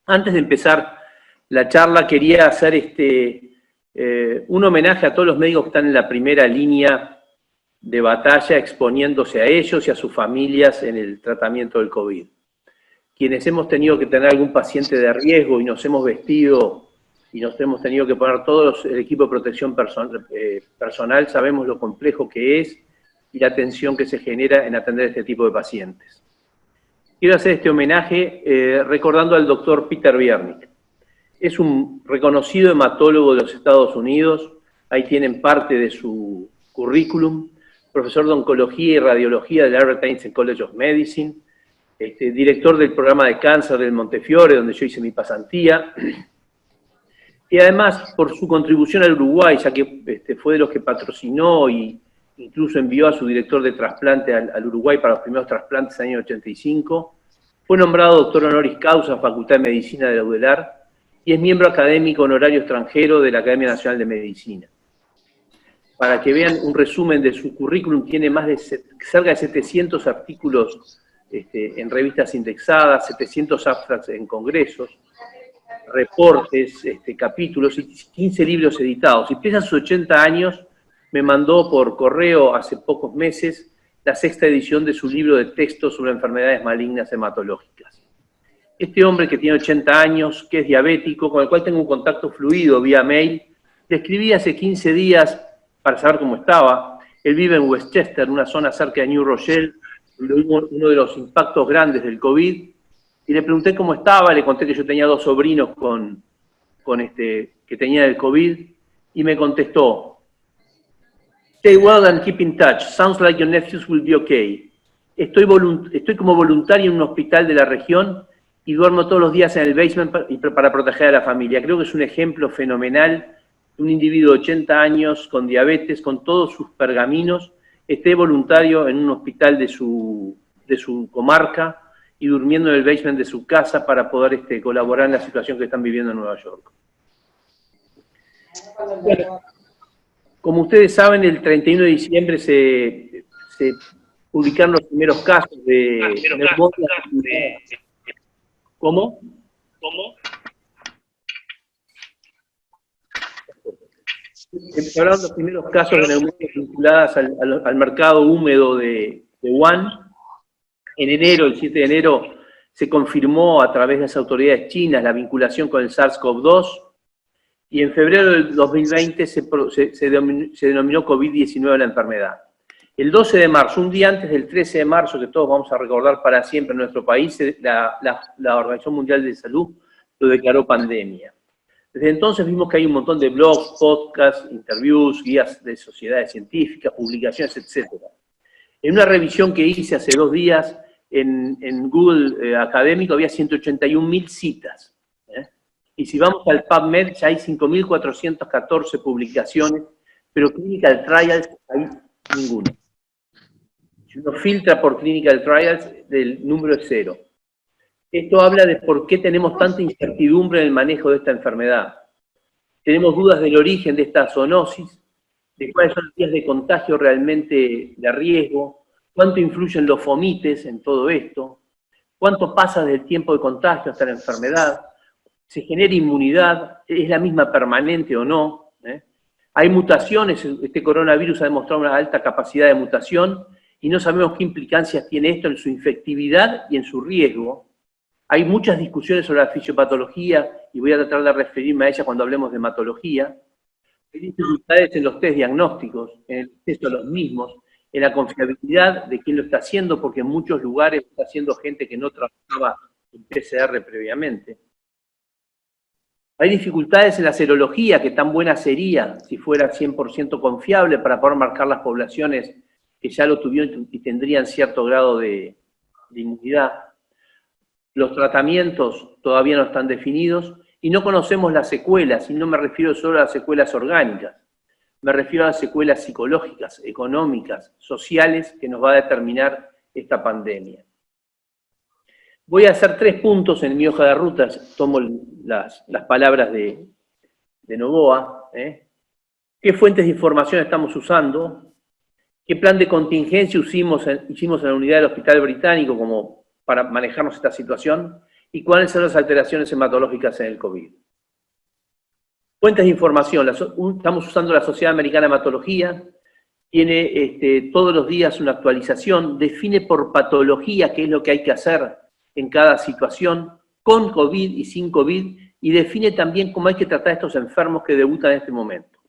Antes de empezar la charla, quería hacer un homenaje a todos los médicos que están en la primera línea de batalla, exponiéndose a ellos y a sus familias en el tratamiento del COVID. Quienes hemos tenido que tener algún paciente de riesgo y nos hemos vestido y nos hemos tenido que poner todos el equipo de protección personal, sabemos lo complejo que es y la tensión que se genera en atender este tipo de pacientes. Quiero hacer este homenaje recordando al doctor Peter Viernik. Es un reconocido hematólogo de los Estados Unidos, ahí tienen parte de su currículum, profesor de oncología y radiología del Albert Einstein College of Medicine, director del programa de cáncer del Montefiore, donde yo hice mi pasantía, y además por su contribución al Uruguay, ya que fue de los que patrocinó y incluso envió a su director de trasplante al Uruguay para los primeros trasplantes en el año 85, fue nombrado doctor honoris causa en Facultad de Medicina de la UDELAR y es miembro académico honorario extranjero de la Academia Nacional de Medicina. Para que vean un resumen de su currículum, tiene cerca de 700 artículos en revistas indexadas, 700 abstracts en congresos, reportes, capítulos y 15 libros editados. Y pese a sus 80 años, me mandó por correo hace pocos meses la 6ª edición de su libro de textos sobre enfermedades malignas hematológicas. Este hombre que tiene 80 años, que es diabético, con el cual tengo un contacto fluido vía mail, le escribí hace 15 días para saber cómo estaba. Él vive en Westchester, una zona cerca de New Rochelle, donde hubo uno de los impactos grandes del COVID, y le pregunté cómo estaba, le conté que yo tenía 2 sobrinos que tenían el COVID, y me contestó: "Stay well and keep in touch. Sounds like your nephews will be okay. Estoy como voluntario en un hospital de la región y duermo todos los días en el basement para proteger a la familia". Creo que es un ejemplo fenomenal de un individuo de 80 años con diabetes, con todos sus pergaminos, esté voluntario en un hospital de su comarca y durmiendo en el basement de su casa para poder colaborar en la situación que están viviendo en Nueva York. Bueno, como ustedes saben, el 31 de diciembre se publicaron los primeros casos de neumonía. ¿Cómo? Se hablaron de los primeros casos de neumonía vinculadas al mercado húmedo de Wuhan. En enero, el 7 de enero, se confirmó a través de las autoridades chinas la vinculación con el SARS-CoV-2, y en febrero del 2020 se denominó COVID-19 la enfermedad. El 12 de marzo, un día antes del 13 de marzo, que todos vamos a recordar para siempre en nuestro país, la Organización Mundial de Salud lo declaró pandemia. Desde entonces vimos que hay un montón de blogs, podcasts, interviews, guías de sociedades científicas, publicaciones, etc. En una revisión que hice hace 2 días en Google Académico había 181.000 citas. Y si vamos al PubMed ya hay 5.414 publicaciones, pero Clinical Trials hay ninguna. Si uno filtra por Clinical Trials, el número es 0. Esto habla de por qué tenemos tanta incertidumbre en el manejo de esta enfermedad. Tenemos dudas del origen de esta zoonosis, de cuáles son las vías de contagio realmente de riesgo, cuánto influyen los fomites en todo esto, cuánto pasa del tiempo de contagio hasta la enfermedad, se genera inmunidad, es la misma permanente o no. Hay mutaciones, este coronavirus ha demostrado una alta capacidad de mutación y no sabemos qué implicancias tiene esto en su infectividad y en su riesgo. Hay muchas discusiones sobre la fisiopatología y voy a tratar de referirme a ella cuando hablemos de hematología. Hay dificultades en los test diagnósticos, en el acceso a los mismos, en la confiabilidad de quién lo está haciendo, porque en muchos lugares está haciendo gente que no trabajaba en PCR previamente. Hay dificultades en la serología, que tan buena sería si fuera 100% confiable para poder marcar las poblaciones que ya lo tuvieron y tendrían cierto grado de inmunidad. Los tratamientos todavía no están definidos y no conocemos las secuelas, y no me refiero solo a las secuelas orgánicas, me refiero a las secuelas psicológicas, económicas, sociales, que nos va a determinar esta pandemia. Voy a hacer 3 puntos en mi hoja de rutas, tomo las palabras de Novoa. ¿Qué fuentes de información estamos usando? ¿Qué plan de contingencia hicimos en la unidad del Hospital Británico como para manejarnos esta situación? y cuáles son las alteraciones hematológicas en el COVID. Fuentes de información. Estamos usando la Sociedad Americana de Hematología, tiene todos los días una actualización, define por patología qué es lo que hay que hacer en cada situación, con COVID y sin COVID, y define también cómo hay que tratar a estos enfermos que debutan en este momento.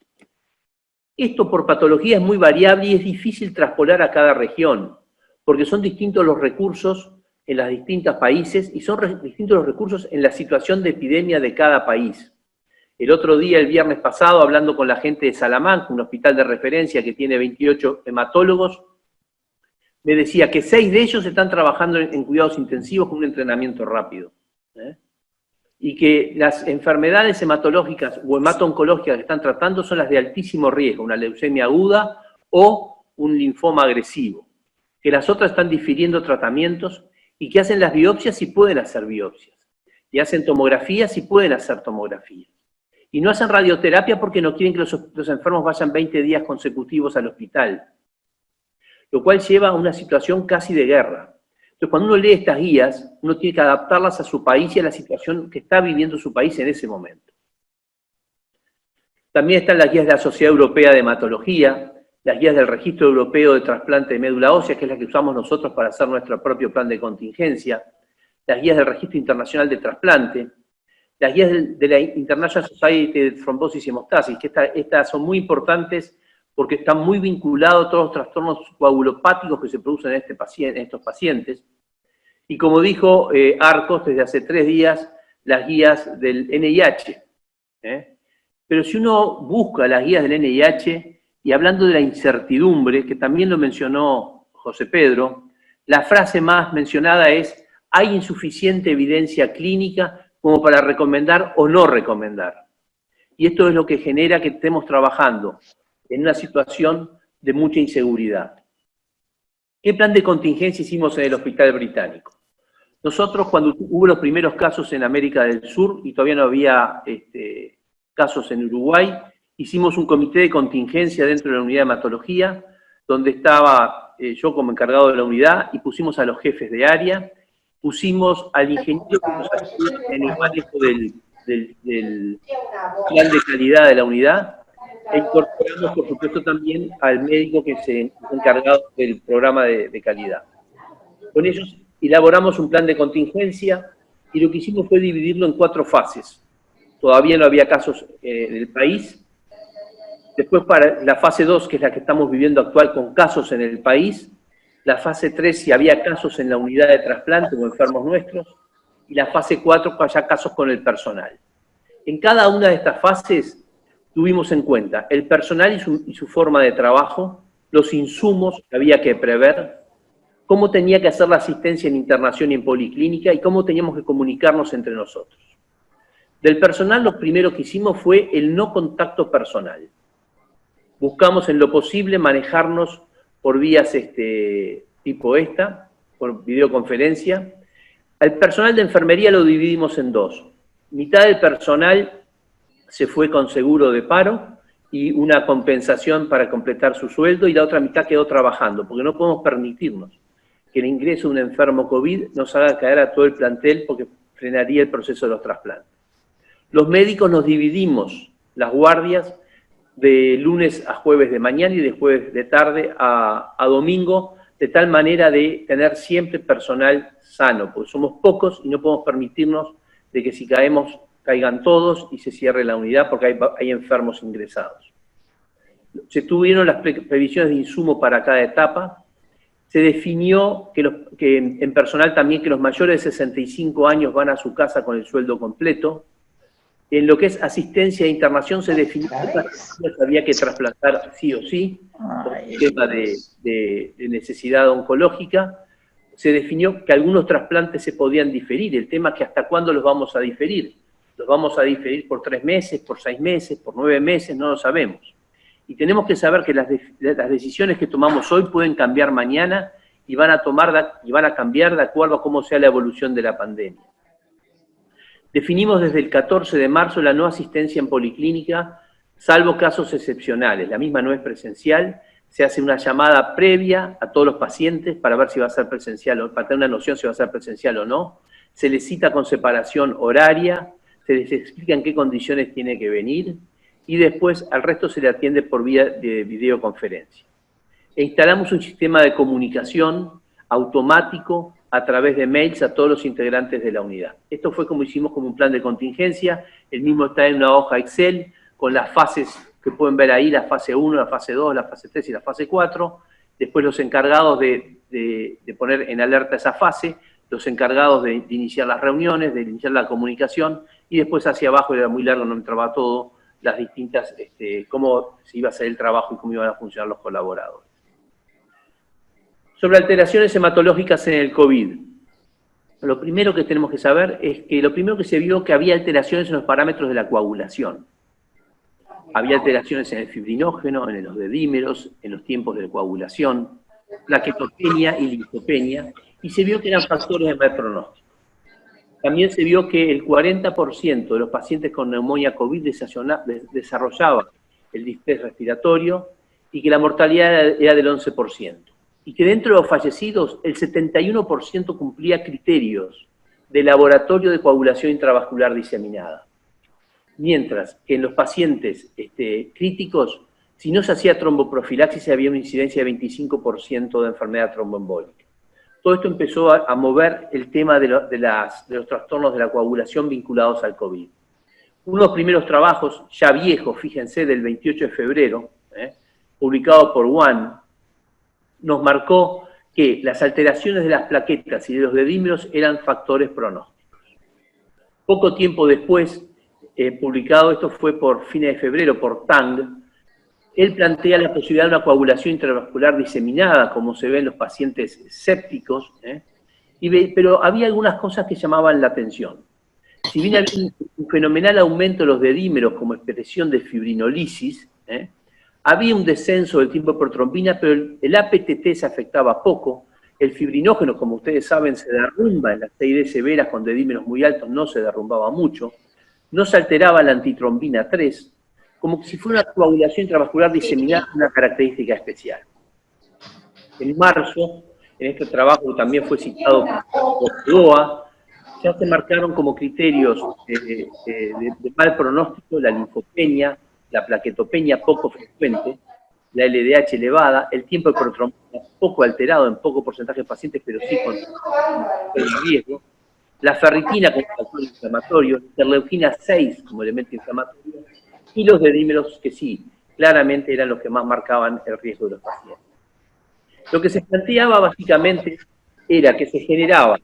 Esto por patología es muy variable y es difícil traspolar a cada región, porque son distintos los recursos en los distintos países y son distintos los recursos en la situación de epidemia de cada país. El otro día, el viernes pasado, hablando con la gente de Salamanca, un hospital de referencia que tiene 28 hematólogos, me decía que 6 de ellos están trabajando en cuidados intensivos con un entrenamiento rápido. Y que las enfermedades hematológicas o hemato-oncológicas que están tratando son las de altísimo riesgo, una leucemia aguda o un linfoma agresivo. Que las otras están difiriendo tratamientos y que hacen las biopsias y pueden hacer biopsias. Y hacen tomografías y pueden hacer tomografías. Y no hacen radioterapia porque no quieren que los enfermos vayan 20 días consecutivos al hospital. Lo cual lleva a una situación casi de guerra. Entonces, cuando uno lee estas guías, uno tiene que adaptarlas a su país y a la situación que está viviendo su país en ese momento. También están las guías de la Sociedad Europea de Hematología, las guías del Registro Europeo de Trasplante de Médula Ósea, que es la que usamos nosotros para hacer nuestro propio plan de contingencia, las guías del Registro Internacional de Trasplante, las guías de la International Society de Thrombosis y Hemostasis, que estas son muy importantes porque están muy vinculados a todos los trastornos coagulopáticos que se producen en estos pacientes. Y como dijo Arcos desde hace 3 días, las guías del NIH. Pero si uno busca las guías del NIH, y hablando de la incertidumbre, que también lo mencionó José Pedro, la frase más mencionada es: hay insuficiente evidencia clínica como para recomendar o no recomendar. Y esto es lo que genera que estemos trabajando en una situación de mucha inseguridad. ¿Qué plan de contingencia hicimos en el Hospital Británico? Nosotros, cuando hubo los primeros casos en América del Sur y todavía no había casos en Uruguay, hicimos un comité de contingencia dentro de la unidad de hematología, donde estaba yo como encargado de la unidad, y pusimos a los jefes de área, pusimos al ingeniero que nos ayudó en el manejo del plan de calidad de la unidad, e incorporamos, por supuesto, también al médico que se ha encargado del programa de calidad. Con ellos elaboramos un plan de contingencia y lo que hicimos fue dividirlo en 4 fases. Todavía no había casos en el país. Después, para la fase 2, que es la que estamos viviendo actual con casos en el país. La fase 3, si había casos en la unidad de trasplante o enfermos nuestros. Y la fase 4, ya casos con el personal. En cada una de estas fases tuvimos en cuenta el personal y su forma de trabajo, los insumos que había que prever, cómo tenía que hacer la asistencia en internación y en policlínica y cómo teníamos que comunicarnos entre nosotros. Del personal, lo primero que hicimos fue el no contacto personal. Buscamos en lo posible manejarnos por vías tipo por videoconferencia. Al personal de enfermería lo dividimos en 2. Mitad del personal se fue con seguro de paro y una compensación para completar su sueldo, y la otra mitad quedó trabajando, porque no podemos permitirnos que el ingreso de un enfermo COVID nos haga caer a todo el plantel, porque frenaría el proceso de los trasplantes. Los médicos nos dividimos las guardias de lunes a jueves de mañana y de jueves de tarde a domingo, de tal manera de tener siempre personal sano, porque somos pocos y no podemos permitirnos de que si caemos, caigan todos y se cierre la unidad porque hay enfermos ingresados. Se tuvieron las previsiones de insumo para cada etapa. Se definió que en personal también que los mayores de 65 años van a su casa con el sueldo completo. En lo que es asistencia e internación se definió que había que trasplantar sí o sí, por el tema de necesidad oncológica. Se definió que algunos trasplantes se podían diferir. El tema es que hasta cuándo los vamos a diferir. Los vamos a diferir por 3 meses, por 6 meses, por 9 meses, no lo sabemos. Y tenemos que saber que las decisiones que tomamos hoy pueden cambiar mañana y van a cambiar de acuerdo a cómo sea la evolución de la pandemia. Definimos desde el 14 de marzo la no asistencia en policlínica, salvo casos excepcionales. La misma no es presencial, se hace una llamada previa a todos los pacientes para ver si va a ser presencial, o para tener una noción si va a ser presencial o no. se les cita con separación horaria, se les explica en qué condiciones tiene que venir, y después al resto se le atiende por vía de videoconferencia. E instalamos un sistema de comunicación automático a través de mails a todos los integrantes de la unidad. Esto fue como hicimos como un plan de contingencia, el mismo está en una hoja Excel, con las fases que pueden ver ahí, la fase 1, la fase 2, la fase 3 y la fase 4, después los encargados de poner en alerta esa fase, los encargados de iniciar las reuniones, de iniciar la comunicación, y después hacia abajo, era muy largo, no entraba todo, las distintas, cómo se iba a hacer el trabajo y cómo iban a funcionar los colaboradores. Sobre alteraciones hematológicas en el COVID. Lo primero que tenemos que saber es que lo primero que se vio que había alteraciones en los parámetros de la coagulación. Había alteraciones en el fibrinógeno, en los dedímeros, en los tiempos de coagulación, plaquetopenia y linfopenia, y se vio que eran factores de mal pronóstico. También se vio que el 40% de los pacientes con neumonía COVID desarrollaba el distrés respiratorio y que la mortalidad era del 11%. Y que dentro de los fallecidos, el 71% cumplía criterios de laboratorio de coagulación intravascular diseminada. Mientras que en los pacientes críticos, si no se hacía tromboprofilaxis, había una incidencia de 25% de enfermedad tromboembólica. Todo esto empezó a mover el tema de los trastornos de la coagulación vinculados al COVID. Uno de los primeros trabajos, ya viejos, fíjense, del 28 de febrero, publicado por One, nos marcó que las alteraciones de las plaquetas y de los dedímeros eran factores pronósticos. Poco tiempo después, publicado, esto fue por fines de febrero, por Tang, él plantea la posibilidad de una coagulación intravascular diseminada, como se ve en los pacientes sépticos, pero había algunas cosas que llamaban la atención. Si bien había un fenomenal aumento de los dedímeros como expresión de fibrinolisis, había un descenso del tiempo de protrombina, pero el APTT se afectaba poco, el fibrinógeno, como ustedes saben, se derrumba en las TID severas con dedímeros muy altos, no se derrumbaba mucho, no se alteraba la antitrombina 3, como si fuera una coagulación intravascular diseminada, una característica especial. En marzo, en este trabajo también fue citado por GOA, ya se marcaron como criterios de mal pronóstico la linfopenia, la plaquetopenia poco frecuente, la LDH elevada, el tiempo de protrombina poco alterado en poco porcentaje de pacientes, pero sí con riesgo, la ferritina como factor inflamatorio, la interleuquina 6 como elemento inflamatorio, y los dedímeros que sí, claramente eran los que más marcaban el riesgo de los pacientes. Lo que se planteaba básicamente era que se generaba,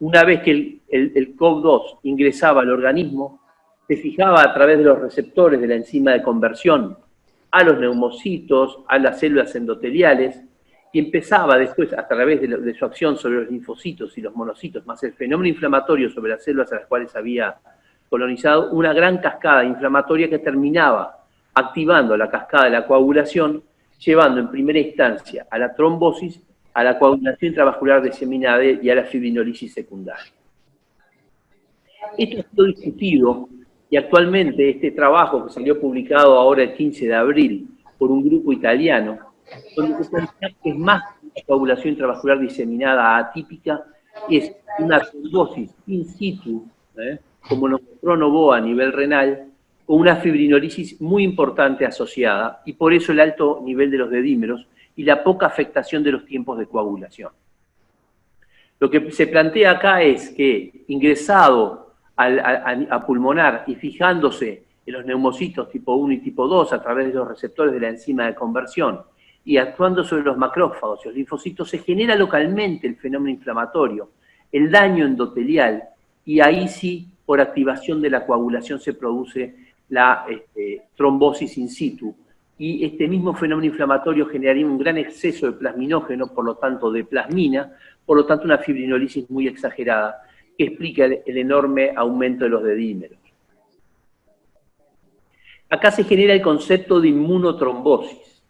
una vez que el COV2 ingresaba al organismo, se fijaba a través de los receptores de la enzima de conversión a los neumocitos, a las células endoteliales, y empezaba después, a través de su acción sobre los linfocitos y los monocitos, más el fenómeno inflamatorio sobre las células a las cuales había colonizado, una gran cascada inflamatoria que terminaba activando la cascada de la coagulación, llevando en primera instancia a la trombosis, a la coagulación intravascular diseminada y a la fibrinolisis secundaria. Esto ha sido discutido y actualmente este trabajo que salió publicado ahora el 15 de abril por un grupo italiano, donde se plantea que es más que una coagulación intravascular diseminada atípica, es una trombosis in situ, como nos mostró Novoa a nivel renal, con una fibrinolisis muy importante asociada, y por eso el alto nivel de los dedímeros y la poca afectación de los tiempos de coagulación. Lo que se plantea acá es que, ingresado a pulmonar y fijándose en los neumocitos tipo 1 y tipo 2 a través de los receptores de la enzima de conversión y actuando sobre los macrófagos y los linfocitos, se genera localmente el fenómeno inflamatorio, el daño endotelial, y ahí sí, por activación de la coagulación, se produce la trombosis in situ. Y este mismo fenómeno inflamatorio generaría un gran exceso de plasminógeno, por lo tanto de plasmina, por lo tanto una fibrinolisis muy exagerada, que explica el enorme aumento de los dedímeros. Acá se genera el concepto de inmunotrombosis.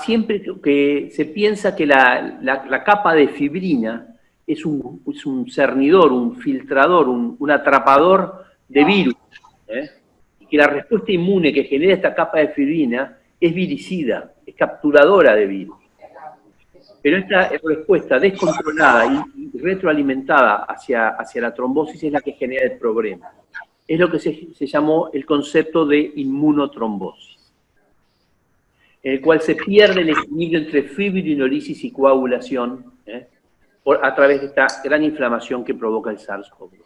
Siempre que se piensa que la capa de fibrina es un cernidor, un filtrador, un atrapador de virus, y que la respuesta inmune que genera esta capa de fibrina es viricida, es capturadora de virus. Pero esta respuesta descontrolada y retroalimentada hacia la trombosis es la que genera el problema. Es lo que se llamó el concepto de inmunotrombosis, en el cual se pierde el equilibrio entre fibrinolisis y coagulación a través de esta gran inflamación que provoca el SARS-CoV-2.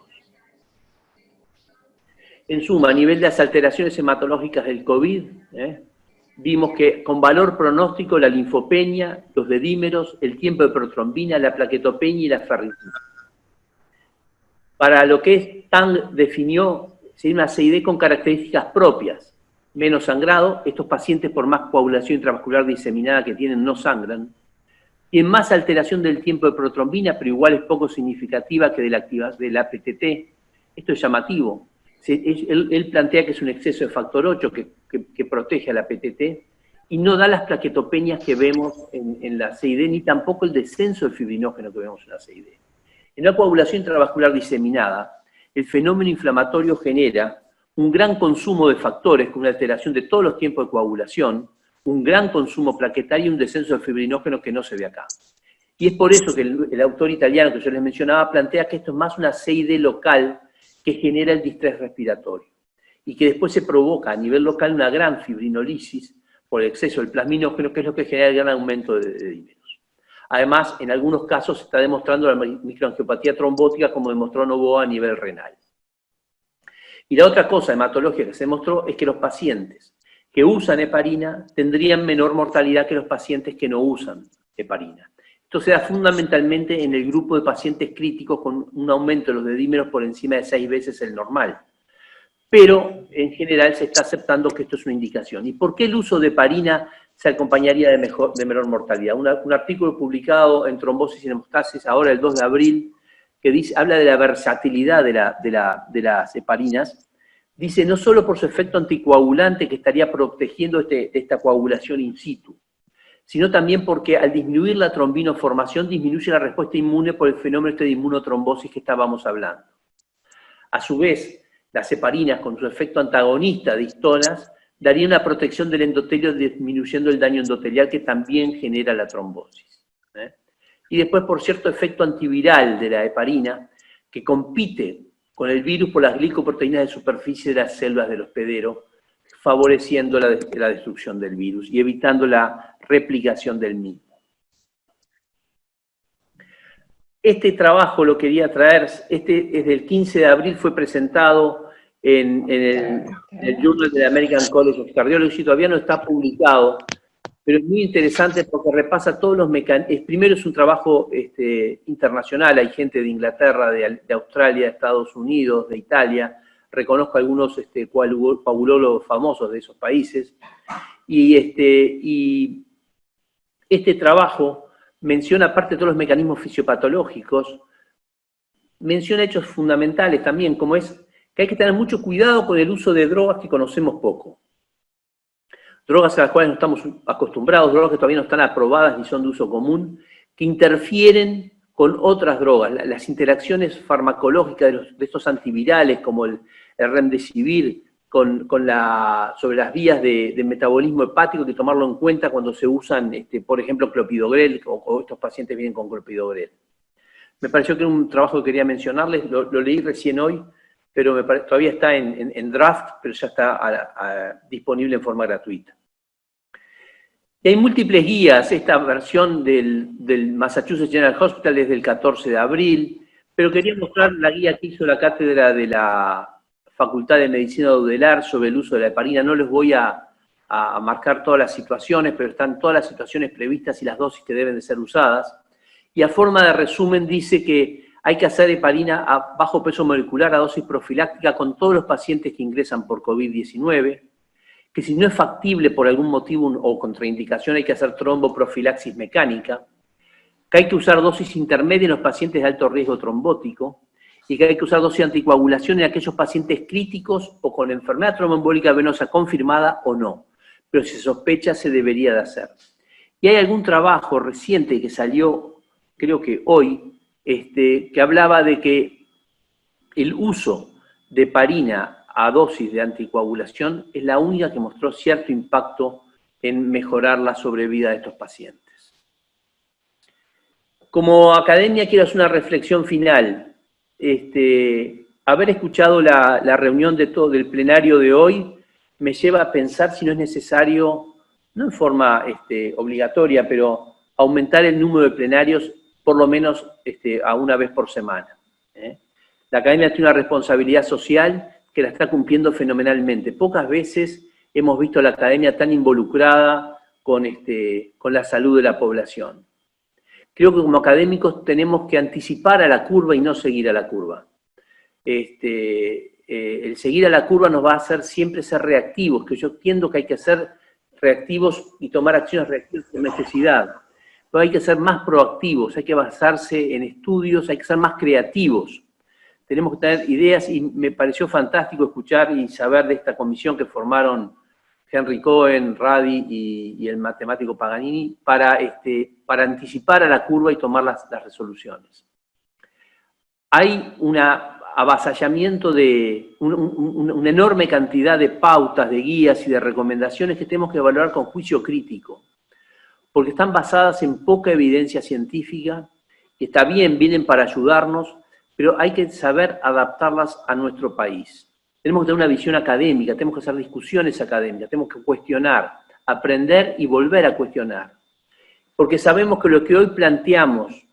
En suma, a nivel de las alteraciones hematológicas del COVID, vimos que con valor pronóstico la linfopenia, los dedímeros, el tiempo de protrombina, la plaquetopenia y la ferritina. Para lo que Tang definió, sería una CID con características propias, menos sangrado, estos pacientes por más coagulación intravascular diseminada que tienen no sangran, tienen más alteración del tiempo de protrombina, pero igual es poco significativa que de la PTT. Esto es llamativo. Él plantea que es un exceso de factor 8 que protege a la PTT y no da las plaquetopenias que vemos en la CID, ni tampoco el descenso de fibrinógeno que vemos en la CID. En la coagulación intravascular diseminada, el fenómeno inflamatorio genera un gran consumo de factores con una alteración de todos los tiempos de coagulación, un gran consumo plaquetario y un descenso de fibrinógeno que no se ve acá. Y es por eso que el autor italiano que yo les mencionaba plantea que esto es más una CID local que genera el distrés respiratorio y que después se provoca a nivel local una gran fibrinolisis por el exceso del plasminógeno, que es lo que genera el gran aumento de dedímeros. Además, en algunos casos se está demostrando la microangiopatía trombótica, como demostró Novoa a nivel renal. Y la otra cosa hematológica que se demostró es que los pacientes que usan heparina tendrían menor mortalidad que los pacientes que no usan heparina. Esto se da fundamentalmente en el grupo de pacientes críticos con un aumento de los dedímeros por encima de 6 veces el normal. Pero en general se está aceptando que esto es una indicación. ¿Y por qué el uso de heparina se acompañaría de menor mortalidad? Un artículo publicado en Trombosis y Hemostasis, ahora el 2 de abril, que habla de la versatilidad de las heparinas. Dice, no solo por su efecto anticoagulante que estaría protegiendo esta coagulación in situ, sino también porque al disminuir la trombinoformación disminuye la respuesta inmune por el fenómeno de inmunotrombosis que estábamos hablando. A su vez, las heparinas, con su efecto antagonista de histonas, darían una protección del endotelio disminuyendo el daño endotelial que también genera la trombosis. Y después, por cierto efecto antiviral de la heparina, que compite con el virus por las glicoproteínas de superficie de las células del hospedero, favoreciendo la destrucción del virus y evitando la replicación del mismo. Este trabajo lo quería traer, es del 15 de abril, fue presentado en el Journal de la American College of Cardiology, todavía no está publicado, pero es muy interesante porque repasa todos los mecanismos. Primero es un trabajo internacional, hay gente de Inglaterra, de Australia, de Estados Unidos, de Italia, reconozco algunos coagulólogos famosos de esos países, y este trabajo menciona, aparte de todos los mecanismos fisiopatológicos, menciona hechos fundamentales también, como es que hay que tener mucho cuidado con el uso de drogas que conocemos poco. Drogas a las cuales no estamos acostumbrados, drogas que todavía no están aprobadas ni son de uso común, que interfieren con otras drogas. Las interacciones farmacológicas de estos antivirales, como el remdesivir, sobre las vías de metabolismo hepático, hay que tomarlo en cuenta cuando se usan, por ejemplo, clopidogrel, o estos pacientes vienen con clopidogrel. Me pareció que era un trabajo que quería mencionarles, lo leí recién hoy, pero todavía está en draft, pero ya está disponible en forma gratuita. Y hay múltiples guías, esta versión del Massachusetts General Hospital es del 14 de abril, pero quería mostrar la guía que hizo la cátedra de la Facultad de Medicina de Uddelar sobre el uso de la heparina. No les voy a marcar todas las situaciones, pero están todas las situaciones previstas y las dosis que deben de ser usadas. Y a forma de resumen dice que hay que hacer heparina a bajo peso molecular a dosis profiláctica con todos los pacientes que ingresan por COVID-19, que si no es factible por algún motivo o contraindicación hay que hacer tromboprofilaxis mecánica, que hay que usar dosis intermedia en los pacientes de alto riesgo trombótico, y que hay que usar dosis de anticoagulación en aquellos pacientes críticos o con enfermedad tromboembólica venosa confirmada o no, pero si se sospecha se debería de hacer. Y hay algún trabajo reciente que salió, creo que hoy, que hablaba de que el uso de heparina a dosis de anticoagulación es la única que mostró cierto impacto en mejorar la sobrevida de estos pacientes. Como academia quiero hacer una reflexión final. Haber escuchado la reunión del plenario de hoy me lleva a pensar si no es necesario, no en forma obligatoria, pero aumentar el número de plenarios por lo menos a una vez por semana. La academia tiene una responsabilidad social que la está cumpliendo fenomenalmente. Pocas veces hemos visto a la academia tan involucrada con la salud de la población. Creo que como académicos tenemos que anticipar a la curva y no seguir a la curva. El seguir a la curva nos va a hacer siempre ser reactivos, que yo entiendo que hay que ser reactivos y tomar acciones reactivas con necesidad. Pero hay que ser más proactivos, hay que basarse en estudios, hay que ser más creativos. Tenemos que tener ideas y me pareció fantástico escuchar y saber de esta comisión que formaron Henry Cohen, Radi y el matemático Paganini para anticipar a la curva y tomar las resoluciones. Hay un avasallamiento de una enorme cantidad de pautas, de guías y de recomendaciones que tenemos que evaluar con juicio crítico, porque están basadas en poca evidencia científica, que está bien, vienen para ayudarnos, pero hay que saber adaptarlas a nuestro país. Tenemos que tener una visión académica, tenemos que hacer discusiones académicas, tenemos que cuestionar, aprender y volver a cuestionar. Porque sabemos que lo que hoy planteamos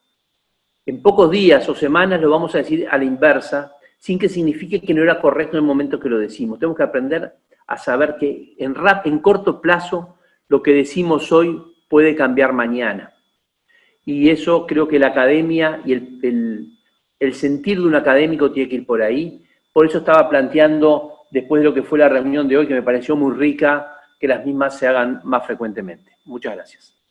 en pocos días o semanas lo vamos a decir a la inversa, sin que signifique que no era correcto en el momento que lo decimos. Tenemos que aprender a saber que en corto plazo lo que decimos hoy puede cambiar mañana. Y eso creo que la academia y el sentir de un académico tiene que ir por ahí. Por eso estaba planteando, después de lo que fue la reunión de hoy, que me pareció muy rica, que las mismas se hagan más frecuentemente. Muchas gracias.